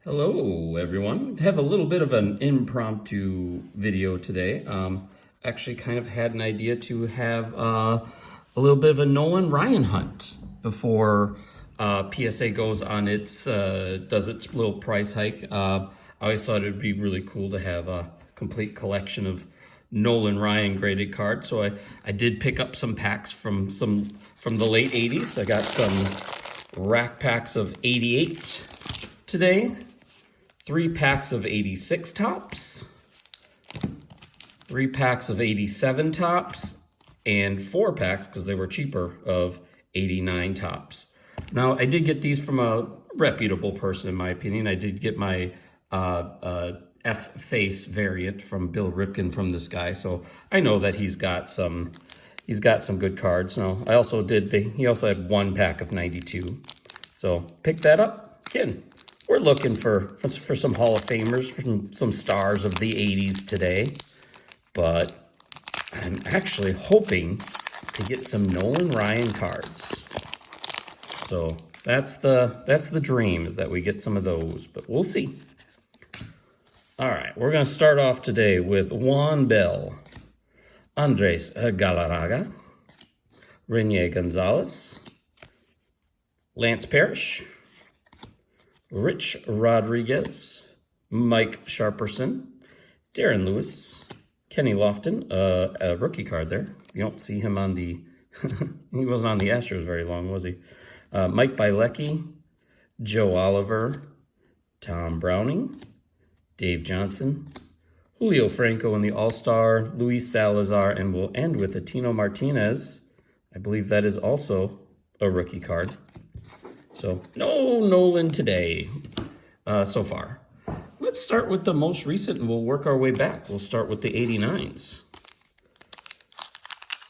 Hello, everyone. Have a little bit of an impromptu video today. Actually, kind of had an idea to have a little bit of a Nolan Ryan hunt before PSA goes on its does its little price hike. I always thought it'd be really cool to have a complete collection of Nolan Ryan graded cards. So I did pick up some packs from the late '80s. I got some rack packs of '88 today. 3 packs of 86 tops, 3 packs of 87 tops, and 4 packs, because they were cheaper, of 89 tops. Now, I did get these from a reputable person, in my opinion. I did get my F-Face variant from Bill Ripken from this guy, so I know that he's got some good cards. Now, I also he also had 1 pack of 92, so pick that up. Again, we're looking for some Hall of Famers, some stars of the 80s today. But I'm actually hoping to get some Nolan Ryan cards. So that's the dream, is that we get some of those, but we'll see. All right, we're going to start off today with Juan Bell, Andres Galarraga, Renier Gonzalez, Lance Parrish, Rich Rodriguez, Mike Sharperson, Darren Lewis, Kenny Lofton, a rookie card there. You don't see him on the, he wasn't on the Astros very long, was he? Mike Bielecki, Joe Oliver, Tom Browning, Dave Johnson, Julio Franco in the All-Star, Luis Salazar, and we'll end with a Tino Martinez. I believe that is also a rookie card. So, no Nolan today, so far. Let's start with the most recent, and we'll work our way back. We'll start with the 89s.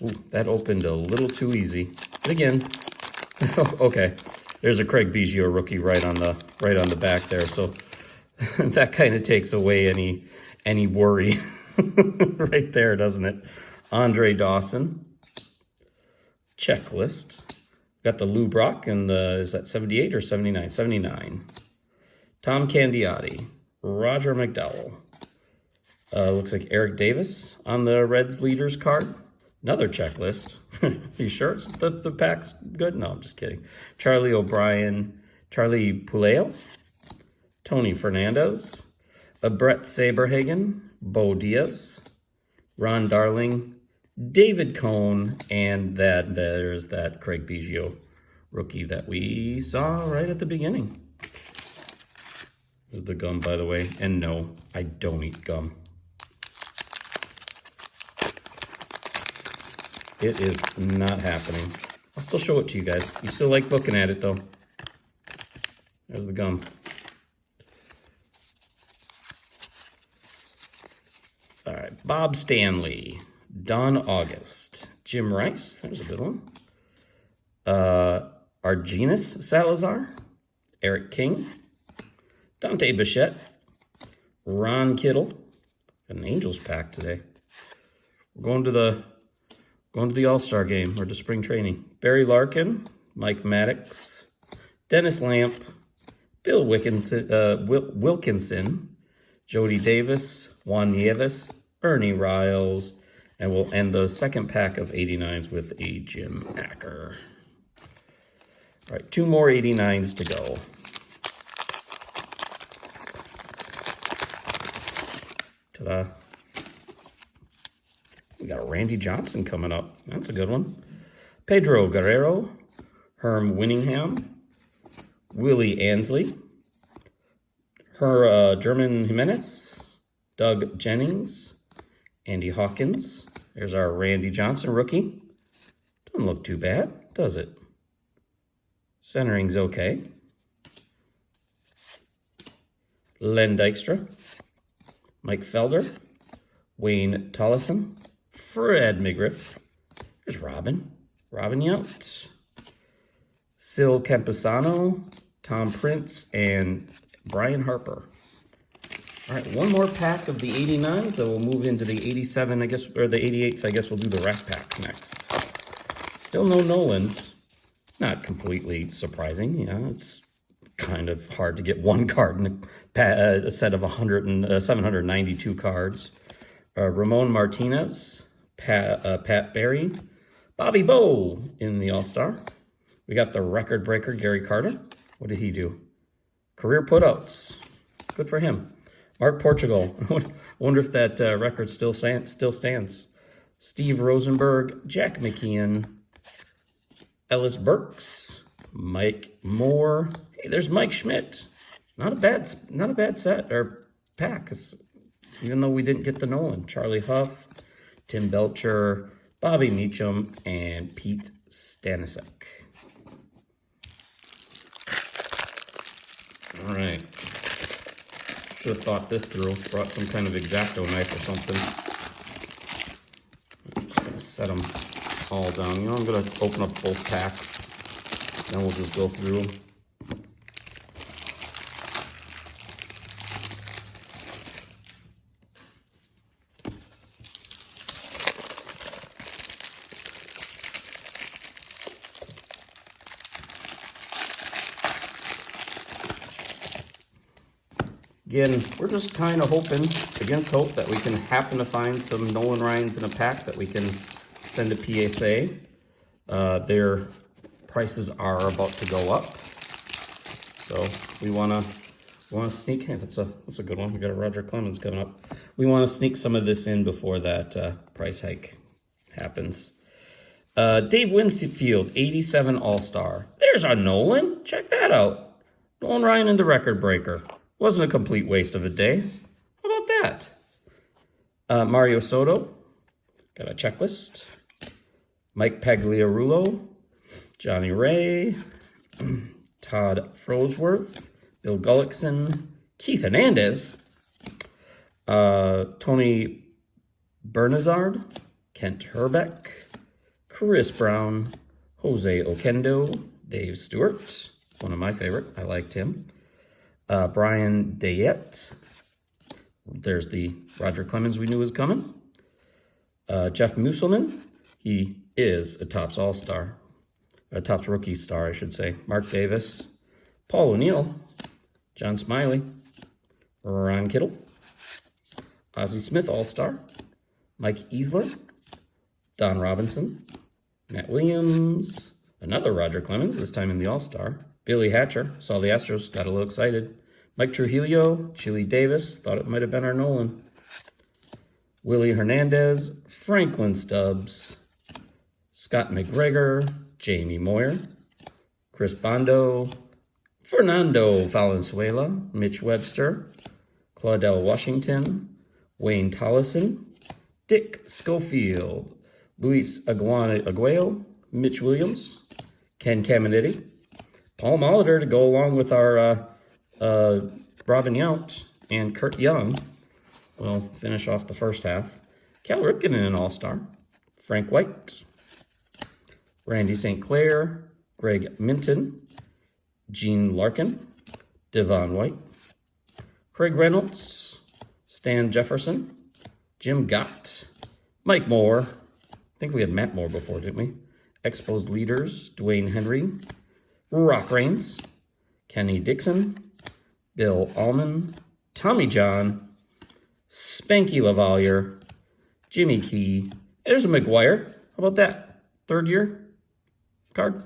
Ooh, that opened a little too easy. But again, okay, there's a Craig Biggio rookie right on the back there. So that kind of takes away any worry right there, doesn't it? Andre Dawson, checklist. Got the Lou Brock and is that 78 or 79? 79. Tom Candiotti, Roger McDowell. Looks like Eric Davis on the Reds leaders card. Another checklist. Are you sure it's the pack's good? No, I'm just kidding. Charlie O'Brien, Charlie Puleo, Tony Fernandez, Brett Saberhagen, Bo Diaz, Ron Darling, David Cohn, and there's that Craig Biggio rookie that we saw right at the beginning. There's the gum, by the way. And no, I don't eat gum. It is not happening. I'll still show it to you guys. You still like looking at it, though. There's the gum. All right, Bob Stanley, Don August, Jim Rice, there's a good one. Argenis Salazar, Eric King, Dante Bichette, Ron Kittle. Got an Angels pack today. We're going to the All-Star game or to spring training. Barry Larkin, Mike Maddox, Dennis Lamp, Bill Wilkinson, Jody Davis, Juan Nieves, Ernie Riles, and we'll end the second pack of 89s with a Jim Acker. All right, 2 more 89s to go. Ta-da. We got a Randy Johnson coming up. That's a good one. Pedro Guerrero, Herm Winningham, Willie Ansley, German Jimenez, Doug Jennings, Andy Hawkins. There's our Randy Johnson rookie. Doesn't look too bad, does it? Centering's okay. Len Dykstra, Mike Felder, Wayne Tollison, Fred McGriff. There's Robin Yount, Sil Campusano, Tom Prince, and Brian Harper. All right, 1 more pack of the 89s, so we'll move into the 87, I guess, or the 88s. I guess we'll do the rack packs next. Still no Nolans. Not completely surprising, it's kind of hard to get one card in a set of 792 cards. Ramon Martinez, Pat Barry, Bobby Bowe in the All-Star. We got the record breaker, Gary Carter. What did he do? Career putouts. Good for him. Mark Portugal. I wonder if that record still stands. Steve Rosenberg, Jack McKeon, Ellis Burks, Mike Moore. Hey, there's Mike Schmidt. Not a bad set or pack, even though we didn't get the Nolan. Charlie Huff, Tim Belcher, Bobby Meacham, and Pete Stanisek. All right. Should have thought this through. Brought some kind of X-Acto knife or something. I'm just gonna set them all down. You know, I'm gonna open up both packs. Then we'll just go through them. Again, we're just kind of hoping, against hope, that we can happen to find some Nolan Ryans in a pack that we can send to PSA. Their prices are about to go up, so we want to sneak. Hey, that's a good one. We got a Roger Clemens coming up. We want to sneak some of this in before that price hike happens. Dave Winfield, 87 All-Star. There's our Nolan. Check that out. Nolan Ryan in the record breaker. Wasn't a complete waste of a day. How about that? Mario Soto, got a checklist. Mike Pagliarulo, Johnny Ray, Todd Frosworth, Bill Gullickson, Keith Hernandez, Tony Bernazard, Kent Herbeck, Chris Brown, Jose Oquendo, Dave Stewart, one of my favorite. I liked him. Brian Dayette. There's the Roger Clemens we knew was coming. Jeff Musselman. He is a Topps All-Star. A Topps Rookie Star, I should say. Mark Davis. Paul O'Neill. John Smiley. Ron Kittle. Ozzie Smith All-Star. Mike Easler. Don Robinson. Matt Williams. Another Roger Clemens, this time in the All-Star. Billy Hatcher, saw the Astros, got a little excited. Mike Trujillo, Chili Davis, thought it might have been our Nolan. Willie Hernandez, Franklin Stubbs, Scott McGregor, Jamie Moyer, Chris Bondo, Fernando Valenzuela, Mitch Webster, Claudel Washington, Wayne Tollison, Dick Schofield, Luis Aguayo, Mitch Williams, Ken Caminiti, Paul Molitor to go along with our Robin Yount and Kurt Young. We'll finish off the first half. Cal Ripken in an All-Star. Frank White. Randy St. Clair. Greg Minton. Gene Larkin. Devon White. Craig Reynolds. Stan Jefferson. Jim Gott. Mike Moore. I think we had Matt Moore before, didn't we? Exposed Leaders. Dwayne Henry. Rock Reigns, Kenny Dixon, Bill Allman, Tommy John, Spanky Lavalier, Jimmy Key. There's a McGuire. How about that? Third year card.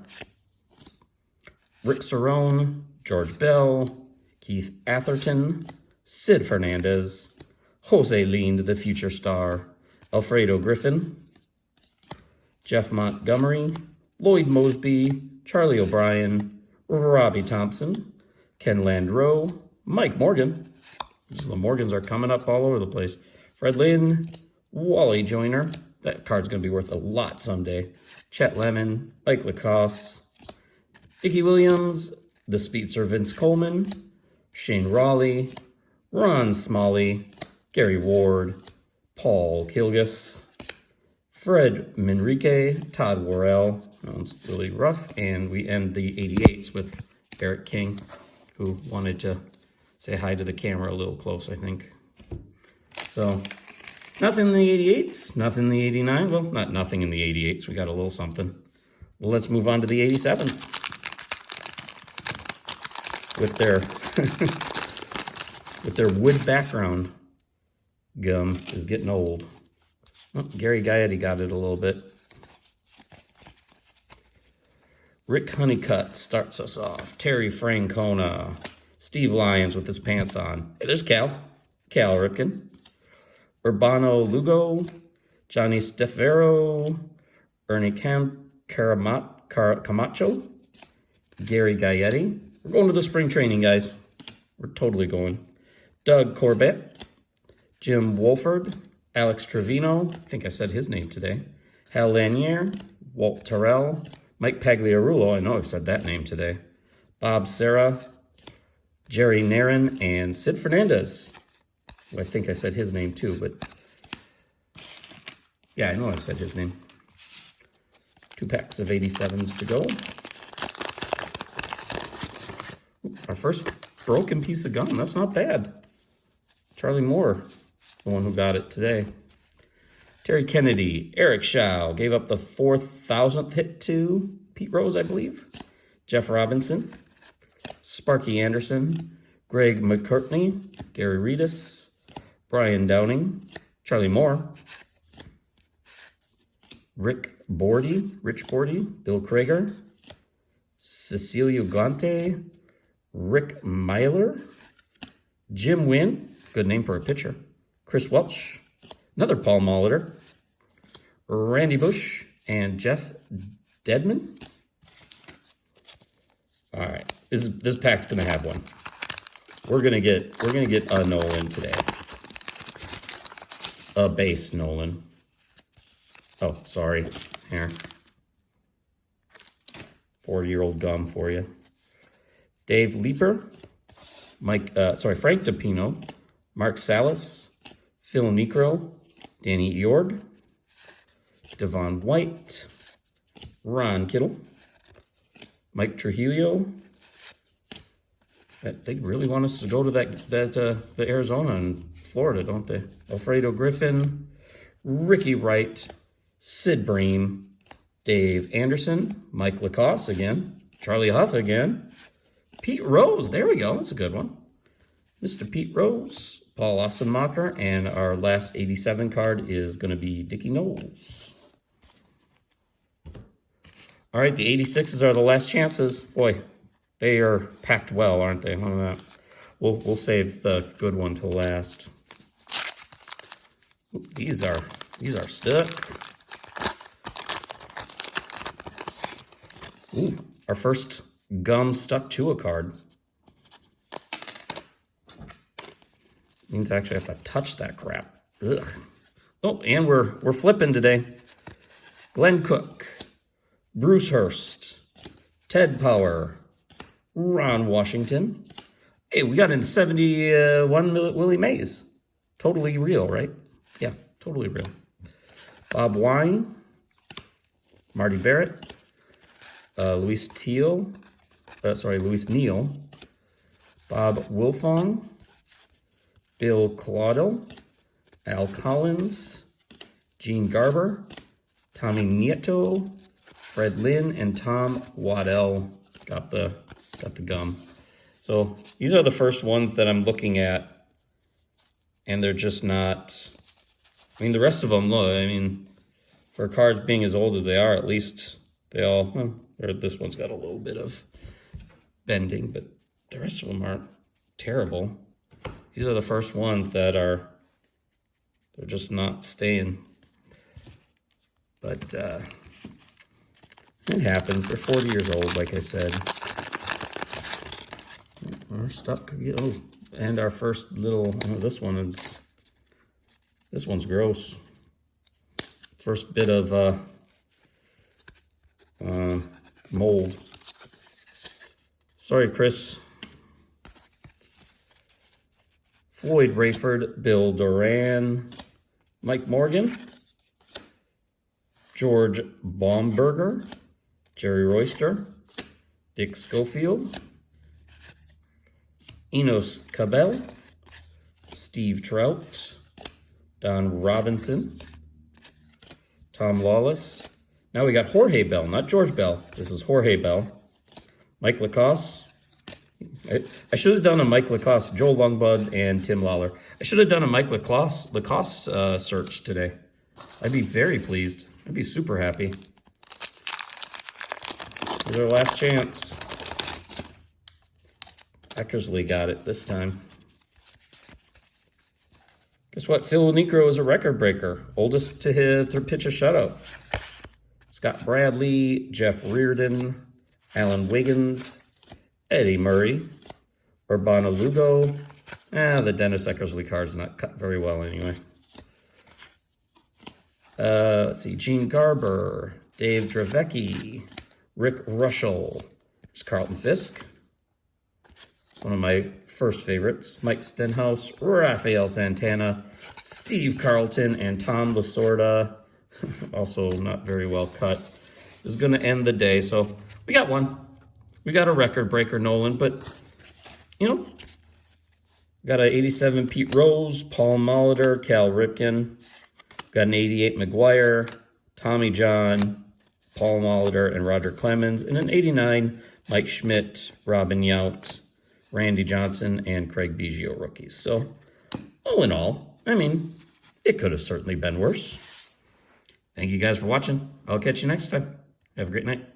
Rick Cerrone, George Bell, Keith Atherton, Sid Fernandez, Jose Lind, the future star, Alfredo Griffin, Jeff Montgomery, Lloyd Mosby, Charlie O'Brien, Robbie Thompson, Ken Landreau, Mike Morgan. The Morgans are coming up all over the place. Fred Lynn, Wally Joyner. That card's going to be worth a lot someday. Chet Lemon, Ike Lacoste, Dickie Williams, the Speedster Vince Coleman, Shane Raleigh, Ron Smalley, Gary Ward, Paul Kilgus, Fred Manrique, Todd Worrell. That one's really rough. And we end the 88s with Eric King, who wanted to say hi to the camera a little close, I think. So, nothing in the 88s, nothing in the 89. Well, not nothing in the 88s. We got a little something. Well, let's move on to the 87s. with their with their wood background gum is getting old. Oh, Gary Gaetti got it a little bit. Rick Honeycutt starts us off. Terry Francona. Steve Lyons with his pants on. Hey, there's Cal Ripken. Urbano Lugo. Johnny Stefero. Ernie Camacho. Gary Gaetti. We're going to the spring training, guys. We're totally going. Doug Corbett. Jim Wolford. Alex Trevino. I think I said his name today. Hal Lanier. Walt Terrell. Mike Pagliarulo. I know I've said that name today. Bob Serra. Jerry Narin. And Sid Fernandez. Well, I think I said his name too, but yeah, I know I've said his name. 2 packs of 87s to go. Our first broken piece of gum. That's not bad. Charlie Moore, the one who got it today. Terry Kennedy, Eric Shaw gave up the 4,000th hit to Pete Rose, I believe. Jeff Robinson, Sparky Anderson, Greg McCartney, Gary Reedus, Brian Downing, Charlie Moore, Rich Bordy, Bill Krager, Cecilio Gante, Rick Myler, Jim Wynn, good name for a pitcher, Chris Welch, another Paul Molitor, Randy Bush, and Jeff Dedman. All right, this pack's gonna have one. We're gonna get a Nolan today, a base Nolan. Oh, sorry, here, 40-year-old gum for you. Dave Leeper, Frank DePino, Mark Salas, Phil Necro, Danny Eorg, Devon White, Ron Kittle, Mike Trujillo. They really want us to go to the Arizona and Florida, don't they? Alfredo Griffin, Ricky Wright, Sid Bream, Dave Anderson, Mike Lacoste again, Charlie Huff again, Pete Rose, there we go, that's a good one. Mr. Pete Rose, Paul Ossenmacher, and our last 87 card is going to be Dickie Knowles. All right, the 86s are the last chances. Boy, they are packed well, aren't they? We'll save the good one to last. Ooh, these are stuck. Ooh, our first gum stuck to a card. Means I actually have to touch that crap. Ugh. Oh, and we're flipping today. Glenn Cook, Bruce Hurst, Ted Power, Ron Washington. Hey, we got into 71 Willie Mays. Totally real, right? Yeah, totally real. Bob Wine, Marty Barrett, Luis Neal, Bob Wilfong, Bill Claudel, Al Collins, Gene Garber, Tommy Nieto, Fred Lynn, and Tom Waddell got the gum. So these are the first ones that I'm looking at, and they're just not. I mean, the rest of them, look. I mean, for cards being as old as they are, at least they all. Well, this one's got a little bit of bending, but the rest of them aren't terrible. These are the first ones that they're just not staying. But it happens. They're 40 years old, like I said. We're stuck. Oh, and our first little, this one's gross. First bit of mold. Sorry, Chris. Floyd Rayford, Bill Duran, Mike Morgan, George Baumberger, Jerry Royster, Dick Schofield, Enos Cabell, Steve Trout, Don Robinson, Tom Lawless. Now we got Jorge Bell, not George Bell. This is Jorge Bell. Mike Lacoste. I should have done a Mike Lacoste, Joel Lundbud, and Tim Lawler. I should have done a Mike Lacoste search today. I'd be very pleased. I'd be super happy. Here's our last chance. Eckersley got it this time. Guess what? Phil Necro is a record breaker. Oldest to hit or pitch a shutout. Scott Bradley, Jeff Reardon, Alan Wiggins, Eddie Murray, Urbano Lugo. The Dennis Eckersley card's not cut very well anyway. Let's see, Gene Garber, Dave Dravecki, Rick Rushell. There's Carlton Fisk. One of my first favorites. Mike Stenhouse, Rafael Santana, Steve Carlton, and Tom Lasorda. Also not very well cut. This is going to end the day. So we got one. We got a record breaker, Nolan. But, you know, got an 87 Pete Rose, Paul Molitor, Cal Ripken. Got an 88 McGuire, Tommy John, Paul Molitor, and Roger Clemens. And an 89 Mike Schmidt, Robin Yount, Randy Johnson, and Craig Biggio rookies. So, all in all, I mean, it could have certainly been worse. Thank you guys for watching. I'll catch you next time. Have a great night.